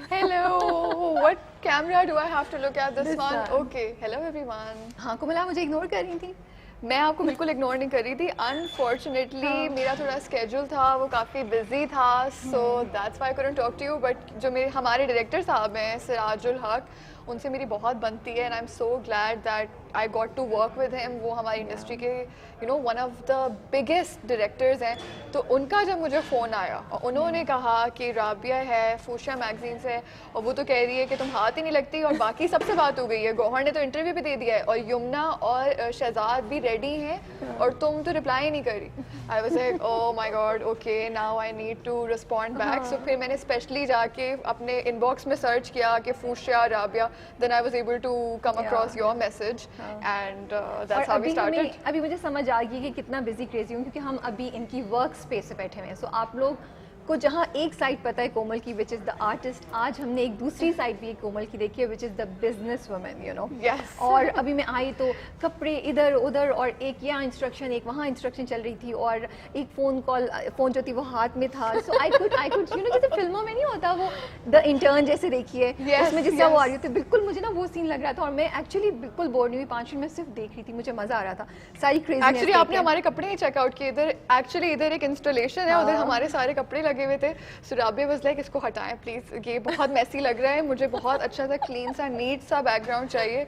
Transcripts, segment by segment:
Hello, what camera do I have to look at? This This one? one. Okay, hello everyone. हाँ कोमल आप मुझे ignore कर रही थी. मैं आपको बिल्कुल इग्नोर नहीं कर रही थी. अनफॉर्चुनेटली मेरा थोड़ा स्केड्यूल था, वो काफ़ी बिजी था, so that's why I couldn't talk to you. But जो मेरे हमारे डायरेक्टर साहब हैं सिराजुल हक, उनसे मेरी बहुत बनती है and I am so glad that I got to work with him. वो हमारी इंडस्ट्री के one of the biggest directors हैं. तो उनका जब मुझे फ़ोन आया और उन्होंने कहा कि राबिया है, फूशिया मैगजीन से, और वो तो कह रही है कि तुम हाथ ही नहीं लगती और बाकी सबसे बात हो गई है, गौहर ने तो इंटरव्यू भी दे दिया है और यमुना और शहजाद भी रेडी हैं और तुम तो रिप्लाई ही नहीं करी. I was like oh my god, okay now I need to respond back. So फिर मैंने स्पेशली जाके अपने इनबॉक्स में सर्च किया कि fuchsia Rabia, then I was able to come across your message and that's how we started. अभी मुझे समझ आ गई कि कितना बिजी क्रेजी हूँ, क्योंकि हम अभी इनकी वर्क स्पेस से बैठे हुए हैं. सो आप लोग को जहाँ एक साइड पता है कोमल की विच इज़ द आर्टिस्ट, आज हमने एक दूसरी साइड भी कोमल की देखी है which is the business women, you know. और अभी मैं आई तो कपड़े इधर उधर और एक यहाँ इंस्ट्रक्शन, एक वहाँ इंस्ट्रक्शन चल रही थी और एक फ़ोन जो थी वो हाथ में था. सो आई कुड यू नो, जैसे फिल्मों में नहीं होता वो द इंटर्न जैसे देखिए, उसमें जिस तरह वो आ रही थी, बिल्कुल मुझे ना वो सीन लग रहा था. और मैं एक्चुअली बिल्कुल बोर नहीं हुई, 5 मिनट में सिर्फ देख रही थी, मुझे मज़ा आ रहा था. सारी क्रेजी. एक्चुअली आपने हमारे कपड़े नहीं चेकआउट किए. इधर एक्चुअली इधर एक इंस्टॉलेशन है, उधर हमारे सारे कपड़े लगे हुए थे. सो राबिया वाज लाइक इसको हटाएं प्लीज, ये बहुत मैसी लग रहा है, मुझे बहुत अच्छा सा क्लीन सा नीट सा बैकग्राउंड चाहिए.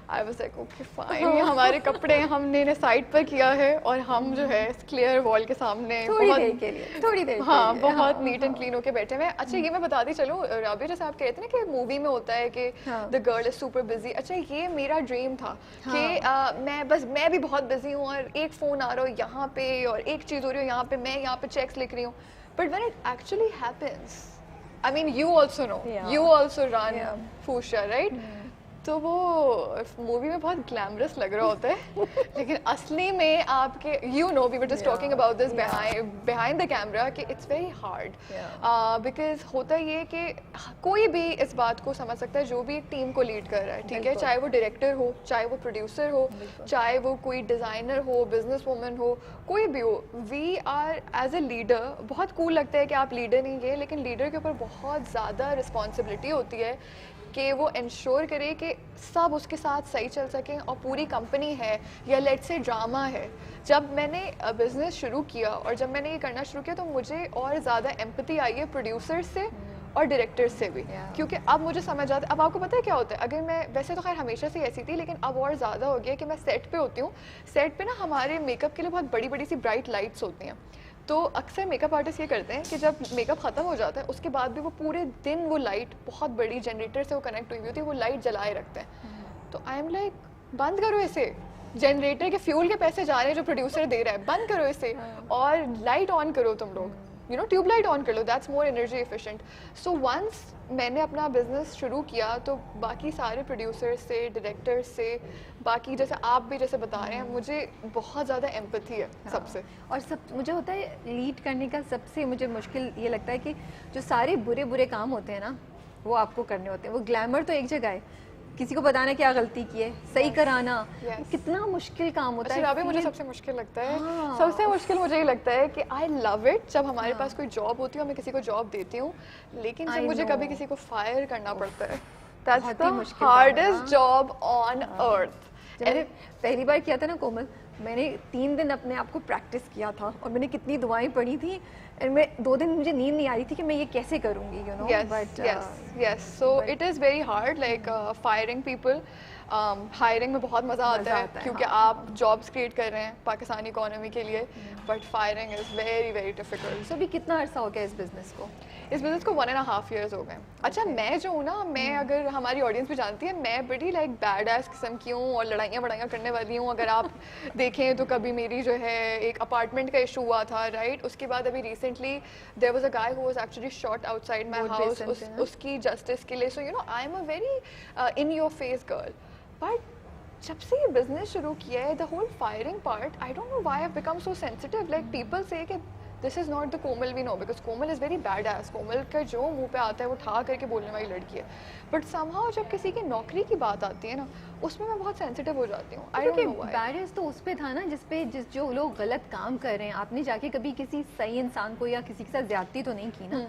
आई वाज लाइक ओके फाइन, ये हमारे कपड़े हमने साइड पर किया है और हम जो है क्लियर वॉल के सामने थोड़ी देर के लिए हाँ बहुत नीट एंड क्लीन होके बैठे हुए हैं. अच्छा ये मैं बताती चलूँ राबिया, जैसे आप कहते हैं ना कि मूवी में होता है कि the girl is super busy. अच्छा ये मेरा ड्रीम था कि मैं भी बहुत बिजी हूँ और एक फ़ोन आ रहा हो यहाँ पे और एक चीज़ हो रही हो यहाँ पे, मैं यहाँ पे चेक्स लिख रही हूँ. But when it actually happens, I mean, you also know, you also run Fuchsia, right? तो वो मूवी में बहुत ग्लैमरस लग रहा होता है, लेकिन असली में आपके we were just talking about this behind the camera कि इट्स वेरी हार्ड. बिकॉज होता ये कि कोई भी इस बात को समझ सकता है जो भी एक टीम को लीड कर रहा है, ठीक है, चाहे वो डायरेक्टर हो, चाहे वो प्रोड्यूसर हो, चाहे वो कोई डिज़ाइनर हो, बिजनेस वूमन हो, कोई भी हो. We are as a leader, बहुत कूल लगता है कि आप लीडर नहीं है, लेकिन लीडर के ऊपर बहुत ज़्यादा रिस्पॉन्सिबिलिटी होती है कि वो इंश्योर करे कि सब उसके साथ सही चल सकें. और पूरी कंपनी है या लेट्स से ड्रामा है. जब मैंने बिज़नेस शुरू किया और जब मैंने ये करना शुरू किया तो मुझे और ज़्यादा एम्पैथी आई है प्रोड्यूसर से और डायरेक्टर से भी, क्योंकि अब मुझे समझ आता है. अब आपको पता है क्या होता है, अगर मैं वैसे तो खैर हमेशा से ऐसी थी, लेकिन अब और ज़्यादा हो गया कि मैं सेट पे होती हूँ. सेट पे ना हमारे मेकअप के लिए बहुत बड़ी बड़ी सी ब्राइट लाइट्स होती हैं. तो अक्सर मेकअप आर्टिस्ट ये करते हैं कि जब मेकअप ख़त्म हो जाता है उसके बाद भी वो पूरे दिन वो लाइट बहुत बड़ी जनरेटर से वो कनेक्ट हुई होती है, वो लाइट जलाए रखते हैं. तो आई एम लाइक बंद करो इसे, जनरेटर के फ्यूल के पैसे जा रहे हैं जो प्रोड्यूसर दे रहा है, बंद करो इसे और लाइट ऑन करो तुम लोग, यू नो ट्यूबलाइट ऑन कर लो, that's more energy efficient. So once मैंने अपना बिजनेस शुरू किया तो बाकी सारे प्रोड्यूसर्स से, डायरेक्टर्स से, बाकी जैसे आप भी जैसे बता रहे हैं, मुझे बहुत ज़्यादा एम्पैथी है सबसे. और मुझे होता है लीड करने का सबसे मुझे मुश्किल ये लगता है कि जो सारे बुरे काम होते हैं ना वो आपको करने होते हैं. वो ग्लैमर तो एक जगह है, किसी को बताना क्या गलती की है, सही कराना, कितना मुश्किल काम होता है. अच्छा मुझे सबसे मुश्किल लगता है, सबसे मुश्किल मुझे ये लगता है कि आई लव इट जब हमारे पास कोई जॉब होती है और मैं किसी को जॉब देती हूँ, लेकिन जब मुझे कभी किसी को फायर करना पड़ता है, that's the hardest job on earth. मैंने पहली बार किया था ना कोमल, मैंने 3 दिन अपने आप को प्रैक्टिस किया था और मैंने कितनी दुआएं पढ़ी थी. मैं 2 दिन मुझे नींद नहीं आ रही थी कि मैं ये कैसे करूँगी, you know. But yes so it is very hard like firing people. Hiring में बहुत मज़ा आता है क्योंकि आप जॉब्स क्रिएट कर रहे हैं पाकिस्तानी इकोनॉमी के लिए, but firing is very very difficult. So अभी कितना अर्सा हो गया इस बिज़नेस को? इस बिज़नेस को 1.5 years हो गए. अच्छा मैं जो हूँ ना, मैं अगर हमारी ऑडियंस भी जानती है, मैं बड़ी लाइक बैड एस किस्म की हूँ और लड़ाइयाँ करने वाली हूँ. अगर आप देखें तो कभी मेरी जो है एक अपार्टमेंट का इशू हुआ था, राइट. उसके बाद अभी recently there was a guy who was actually shot outside my house, उसकी जस्टिस के लिए. So you know I am a very in your face girl. But जब से ये बिजनेस शुरू किया है, the whole firing part, I don't know why I have become so sensitive. Like people say कि this is not the Komal we know, because Komal is very bad ass. कोमल का जो मुंह पे आता है वो ठा करके बोलने वाली लड़की है. बट समहाउ जब किसी की नौकरी की बात आती है ना, उसमें मैं बहुत सेंसिटिव हो जाती हूँ. आई डोंट नो व्हाई. बैरियर्स तो उस पे था ना जिस जो लोग गलत काम कर रहे हैं. आपने जाके कभी किसी सही इंसान को या किसी के साथ ज्यादती तो नहीं की ना.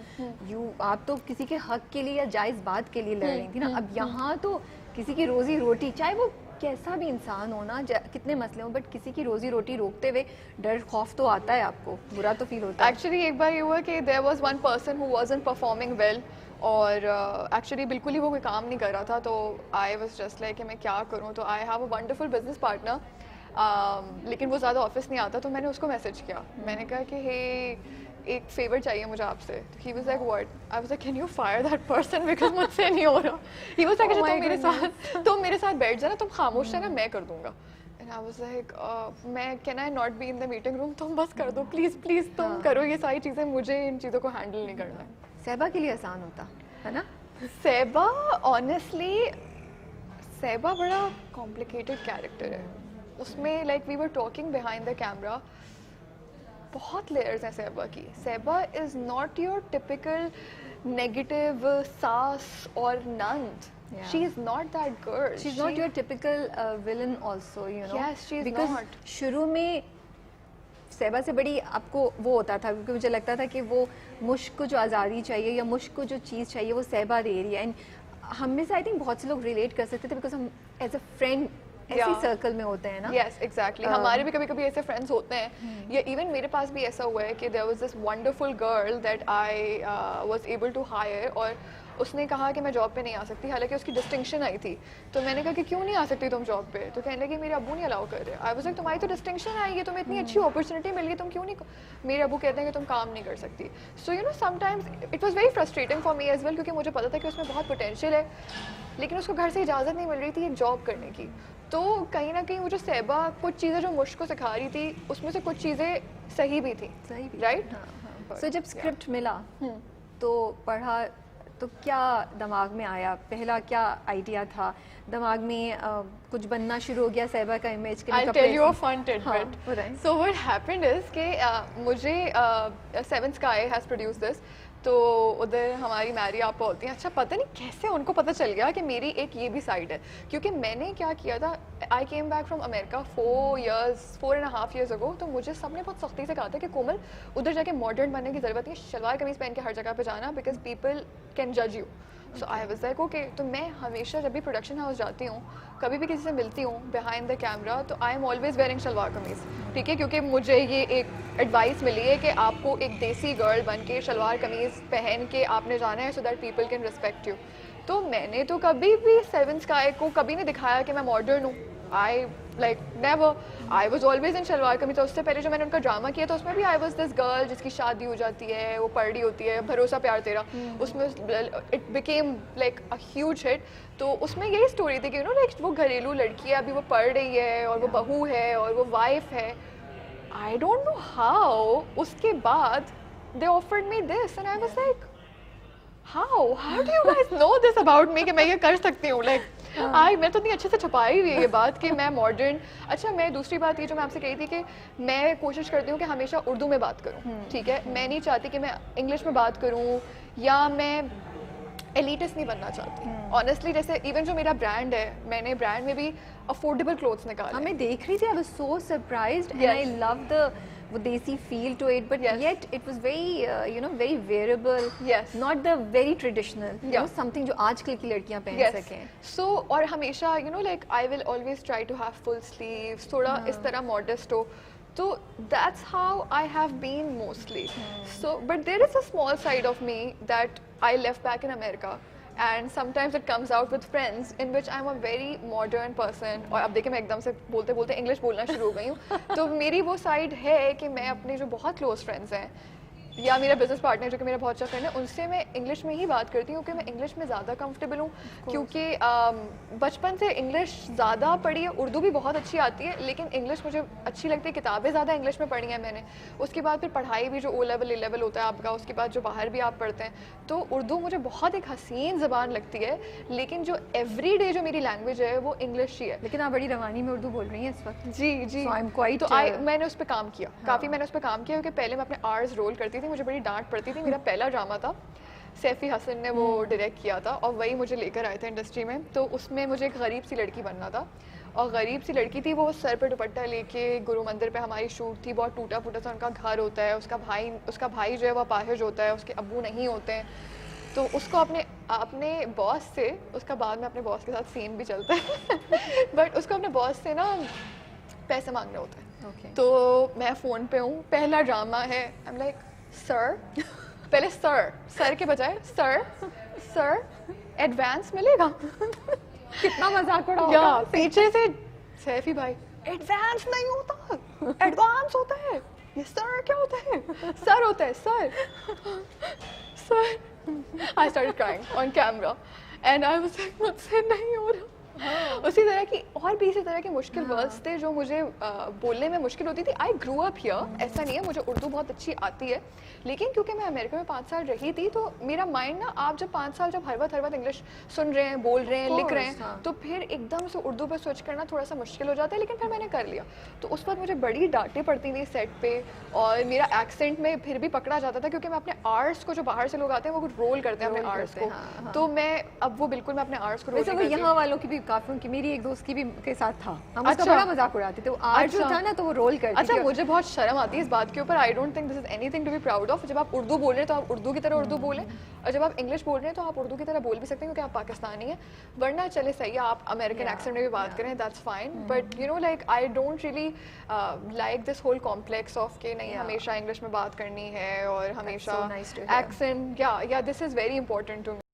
आप तो किसी के हक के लिए या जायज़ बात के लिए लड़ रही थी ना. अब यहाँ तो किसी की रोजी रोटी, चाहे वो कैसा भी इंसान हो ना, कितने मसले हो, बट किसी की रोजी रोटी रोकते हुए डर खौफ तो आता है आपको, बुरा तो फील होता है. एक्चुअली एक बार ये हुआ कि there was one person who wasn't performing well, और एक्चुअली बिल्कुल ही वो कोई काम नहीं कर रहा था. तो आई वाज जस्ट लाइक कि मैं क्या करूं. तो I have a wonderful business partner, लेकिन वो ज़्यादा ऑफिस नहीं आता. तो मैंने उसको मैसेज किया, मैंने कहा कि हे एक फेवर चाहिए मुझे आपसे. He was like what. I was like can you fire that person because मुझसे नहीं हो रहा. ही वाज लाइक अच्छा तुम मेरे साथ बैठ जाना, तुम खामोश रहना, मैं कर दूंगा. एंड आई वाज लाइक मैं can I not be in the meeting room, तुम बस कर दो प्लीज़ प्लीज़, तुम करो ये सारी चीज़ें, मुझे इन चीज़ों को हैंडल नहीं करना है. सहबा के लिए आसान होता है ना. सहबा ऑनेस्टली, सहबा बड़ा कॉम्प्लिकेटेड कैरेक्टर है. उसमें like we were talking behind the camera, बहुत लेयर्स हैं सहबा की. Sahba is not your typical negative सास और नंद. She is not that girl. She's not your typical villain also, you know. Yes, she is because not. शुरू में सहबा से बड़ी आपको वो होता था, क्योंकि मुझे लगता था कि वो मुश्क को जो आज़ादी चाहिए या मुश्क को जो चीज़ चाहिए वो सहबा दे रही है. एंड हम में से आई थिंक बहुत से लोग रिलेट कर सकते थे, बिकॉज हम एज अ फ्रेंड ऐसी सर्कल में होते हैं ना. Yes exactly. हमारे भी कभी कभी ऐसे फ्रेंड्स होते हैं, या इवन मेरे पास भी ऐसा हुआ है कि there was this wonderful girl that I was able to hire, और उसने कहा कि मैं जॉब पे नहीं आ सकती, हालांकि उसकी डिस्टिंक्शन आई थी. तो मैंने कहा कि क्यों नहीं आ सकती तुम जॉब पे. तो कहने लगी मेरे अब्बू नहीं अलाउ कर रहे. आई वाज लाइक तुम्हारी तो डिस्टिंक्शन आई है, तुम्हें इतनी अच्छी अपॉर्चुनिटी मिल गई, तुम क्यों नहीं. मेरे अब्बू कहते हैं कि तुम काम नहीं कर सकती. So you know sometimes it was very frustrating for me as well, क्योंकि मुझे पता था कि उसमें बहुत पोटेंशियल है, लेकिन उसको घर से इजाज़त नहीं मिल रही थी एक जॉब करने की. तो कहीं ना कहीं वो जो सहबा कुछ चीज़ें जो मुश्क को सिखा रही थी, उसमें से कुछ चीज़ें सही भी थी. सही भी, राइट. सो जब स्क्रिप्ट मिला तो पढ़ा, तो क्या दिमाग में आया, पहला क्या आइडिया था दिमाग में? कुछ बनना शुरू हो गया सहबा का इमेज के लिए? I'll tell you a fun tidbit. So what happened is कि मुझे seven sky has produce this. तो उधर हमारी मैरी आपा होती हैं. अच्छा पता नहीं कैसे उनको पता चल गया कि मेरी एक ये भी साइड है, क्योंकि मैंने क्या किया था, I came back from America 4.5 years ago. तो मुझे सबने बहुत सख्ती से कहा था कि कोमल उधर जाके मॉडर्न बनने की ज़रूरत नहीं है, शलवार कमीज़ पहन के हर जगह पे जाना, बिकॉज पीपल कैन जज you. So I was like okay. तो मैं हमेशा जब भी प्रोडक्शन हाउस जाती हूँ, कभी भी किसी से मिलती हूँ बिहाइंड द कैमरा, तो I am always wearing shalwar kameez. ठीक है, क्योंकि मुझे ये एक एडवाइस मिली है कि आपको एक देसी गर्ल बन के शलवार कमीज़ पहन के आपने जाना है, so that people can respect you. तो मैंने तो कभी भी सेवन स्काई को कभी नहीं दिखाया कि मैं मॉडर्न हूँ. I like never. I was always in shalwar kameez. तो उससे पहले जो मैंने उनका ड्रामा किया था, उसमें भी आई वॉज दिस गर्ल जिसकी शादी हो जाती है, वो पढ़ी होती है, भरोसा प्यार तेरा. उसमें it became like a huge hit. तो उसमें यही स्टोरी थी कि यू नो लाइक वो घरेलू लड़की है, अभी वो पढ़ रही है, और वो बहू है, और वो वाइफ है. आई डोंट नो हाउ उसके बाद they offered me this, and I was like how do you guys know this about me कि मैं ये कर सकती हूँ. लाइक मैं तो इतनी अच्छे से छुपाई हुई है ये बात कि मैं मॉडर्न. अच्छा, मैं दूसरी बात ये जो मैं आपसे कही थी कि मैं कोशिश करती हूँ कि हमेशा उर्दू में बात करूँ. ठीक है, मैं नहीं चाहती कि मैं इंग्लिश में बात करूँ, या मैं एलिटिस्ट नहीं बनना चाहती ऑनेस्टली. जैसे इवन जो मेरा ब्रांड है, मैंने ब्रांड में भी अफोर्डेबल क्लोथ्स निकाले. मैं देख रही थी, I was so surprised and I love the वो desi feel to it, but yet it was very you know very wearable, not the very traditional, you know something जो आजकल की लड़कियां पहन सकें. सो और हमेशा you know like I will always try to have full sleeves, थोड़ा इस तरह मॉडेस्ट हो. So that's how I have been mostly. So, but there is a small side of me that I left back in America, and sometimes it comes out with friends in which I'm a very modern person. और अब देखिए मैं एकदम से बोलते बोलते English बोलना शुरू हो गई हूँ. तो मेरी वो साइड है कि मैं अपने जो बहुत क्लोज फ्रेंड्स हैं, یا میرا بزنس پارٹنر جو کہ میرا بہت اچھا فرینڈ ہے, ان سے میں انگلش میں ہی بات کرتی ہوں, کیونکہ میں انگلش میں زیادہ کمفرٹیبل ہوں, کیونکہ بچپن سے انگلش زیادہ پڑھی ہے. اردو بھی بہت اچھی آتی ہے, لیکن انگلش مجھے اچھی لگتی ہے. کتابیں زیادہ انگلش میں پڑھی ہیں میں نے, اس کے بعد پھر پڑھائی بھی جو او لیول اے لیول ہوتا ہے آپ کا, اس کے بعد جو باہر بھی آپ پڑھتے ہیں, تو اردو مجھے بہت ایک حسین زبان لگتی ہے. لیکن جو ایوری ڈے جو میری لینگویج ہے وہ انگلش ہی ہے. لیکن آپ بڑی روانی میں اردو بول رہی ہیں اس وقت. جی جی, تو میں نے اس پہ کام کیا کافی, میں نے اس پہ کام کیا, کیونکہ پہلے میں اپنے آرز رول کرتی تھی, مجھے بڑی ڈانٹ پڑتی تھی. میرا پہلا ڈرامہ تھا, سیفی حسن نے وہ ڈائریکٹ کیا تھا, اور وہی مجھے لے کر آئے تھے انڈسٹری میں. تو اس میں مجھے ایک غریب سی لڑکی بننا تھا, اور غریب سی لڑکی تھی, وہ سر پہ دوپٹہ لے کے گرو مندر پہ ہماری شوٹ تھی. بہت ٹوٹا پھوٹا سا ان کا گھر ہوتا ہے, اس کا بھائی جو ہے وہ اپاہج ہوتا ہے, اس کے ابو نہیں ہوتے ہیں. تو اس کو اپنے باس سے, اس کا بعد میں اپنے باس کے ساتھ سین بھی چلتا ہے, بٹ اس کو اپنے باس سے نا پیسے مانگنے ہوتے ہیں. تو میں فون پہ ہوں, پہلا ڈرامہ ہے, آئی ایم لائک سر, پہلے سر کے بجائے سر ایڈوانس ملے گا. کتنا مذاق اڑا یا پیچھے سے سیفی بھائی, ایڈوانس نہیں ہوتا, ایڈوانس ہوتا ہے, یہ سر کیا ہوتا ہے, سر ہوتا ہے سر. I started crying on camera and I was like مجھ سے نہیں ہو رہا. اسی طرح کی اور بھی اسی طرح کے مشکل ورڈس تھے جو مجھے بولنے میں مشکل ہوتی تھی. آئی گرو اپ ہیئر, ایسا نہیں ہے, مجھے اردو بہت اچھی آتی ہے, لیکن کیونکہ میں امریکہ میں 5 سال رہی تھی, تو میرا مائنڈ نا, آپ جب 5 سال جب ہر وقت انگلش سن رہے ہیں, بول رہے ہیں, لکھ رہے ہیں, تو پھر ایک دم سے اردو پہ سوئچ کرنا تھوڑا سا مشکل ہو جاتا ہے. لیکن پھر میں نے کر لیا. تو اس وقت مجھے بڑی ڈانٹیں پڑتی تھی سیٹ پہ, اور میرا ایکسینٹ میں پھر بھی پکڑا جاتا تھا, کیونکہ میں اپنے آرٹس کو, جو باہر سے لوگ آتے ہیں وہ رول کرتے ہیں اپنے آرٹس کو, تو میں اب وہ بالکل میں اپنے آرٹس کو رول کرتی ہوں. یہاں والوں کی بھی کافی, کی میری ایک دوست کی بھی کے ساتھ تھا, ہم اس کا بڑا مذاق اڑاتے تھے. وہ آرٹ جو تھا نا تو وہ رول کرتی. اچھا, مجھے بہت شرم آتی ہے اس بات کے اوپر. I don't think this is anything to be proud of. جب آپ اردو بول رہے ہیں تو آپ اردو کی طرح اردو بولیں, اور جب آپ انگلش بول رہے ہیں تو آپ اردو کی طرح بول بھی سکتے ہیں, کیونکہ آپ پاکستانی ہیں. ورنہ چلے صحیح ہے, آپ امریکن ایکسنٹ میں بھی بات کریں, that's fine, but you know like I don't really like this whole complex of کہ نہیں ہمیشہ انگلش میں بات کرنی ہے, اور ہمیشہ ایکسنٹ, یا this is very important to me.